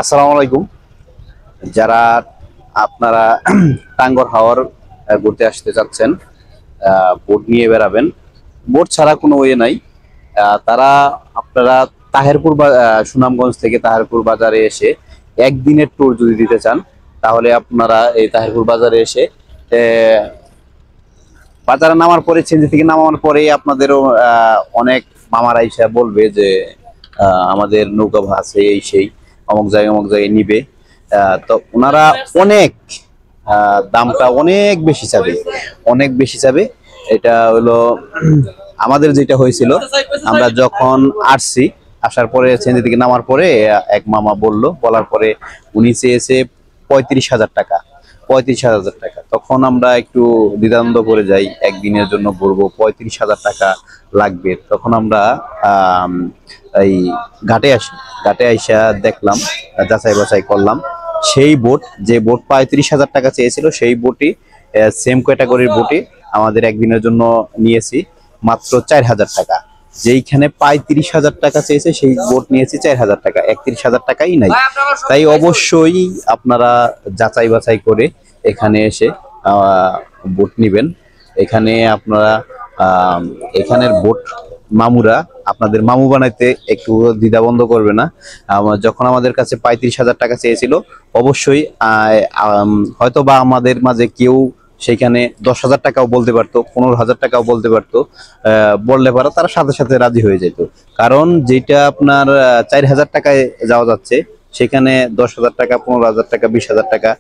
আসসালামু আলাইকুম। যারা আপনারা টাঙ্গর হাওর ঘুরতে আসতে চাচ্ছেন, বোট নিয়ে বেড়াবেন, বোট ছাড়া কোনো ওয়ে নাই। তারা আপনারা সুনামগঞ্জ থেকে তাহেরপুর বাজারে এসে একদিনের ট্যুর যদি দিতে চান, তাহলে আপনারা এই তাহেরপুর বাজারে এসে বাজারে নামার পরে, চেঞ্জি থেকে নামার পরে আপনাদেরও অনেক মামারা এসে বলবে যে আমাদের নৌকা ভাসে এই সেই অমুক জায়গায় নিবে। তো ওনারা অনেক দামটা অনেক বেশি চাবে। এটা হলো আমাদের যেটা হয়েছিল, আমরা যখন আসছি, আসার পরে চেঞ্জি থেকে নামার পরে এক মামা বলার পরে উনি চেয়েছে 35,000 টাকা। 35,000 টাকা, তখন আমরা একটু দ্বিধাদ্বন্দ্ব করে যাই, একদিনের জন্য ঘুরবো, 35,000 টাকা লাগবে। তখন আমরা আহ এই ঘাটে আইসা দেখলাম, যাচাই বাছাই করলাম, সেই যে বোট 35,000 টাকা চেয়েছিল, সেই বোটই সেম ক্যাটাগরির বোটই আমাদের একদিনের জন্য নিয়েছি মাত্র 4,000 টাকা। যেইখানে 35,000 টাকা চেয়েছে, সেই বোট নিয়েছি 4,000 টাকা, 31,000 টাকাই নাই। তাই অবশ্যই আপনারা যাচাই বাছাই করে এখানে এসে বোট নিবেন। এখানে আপনারা এখানের বোট মামুরা আপনাদের মামু বানাইতে একটু দ্বিধাবন্ধ করবে না। যখন আমাদের কাছে 35,000 টাকা চেয়েছিল, অবশ্যই হয়তো বা আমাদের মাঝে কেউ সেখানে 10,000 টাকাও বলতে পারতো, 15,000 টাকাও বলতে পারতো। বললে পারা তারা সাথে সাথে রাজি হয়ে যেত। কারণ যেটা আপনার 4,000 টাকায় যাওয়া যাচ্ছে, সেখানে 10,000 টাকা, 15,000 টাকা, 20,000 টাকা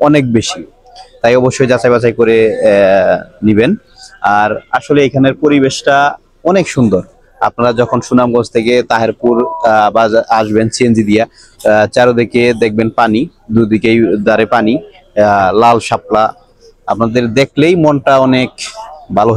অনেক বেশি। তাই অবশ্যই যাচাই বাছাই করে নিবেন। আর আসলে এখানের পরিবেশটা অনেক সুন্দর। আপনারা যখন সুনামগঞ্জ থেকে তাহেরপুর বাজার আসবেন সিএনজি দিয়া, চারদিকে দেখবেন পানি, দুদিকেই ধারে পানি, লাল শাপলা। আপনাদের দেখলেই মনটা অনেক ভালো হয়ে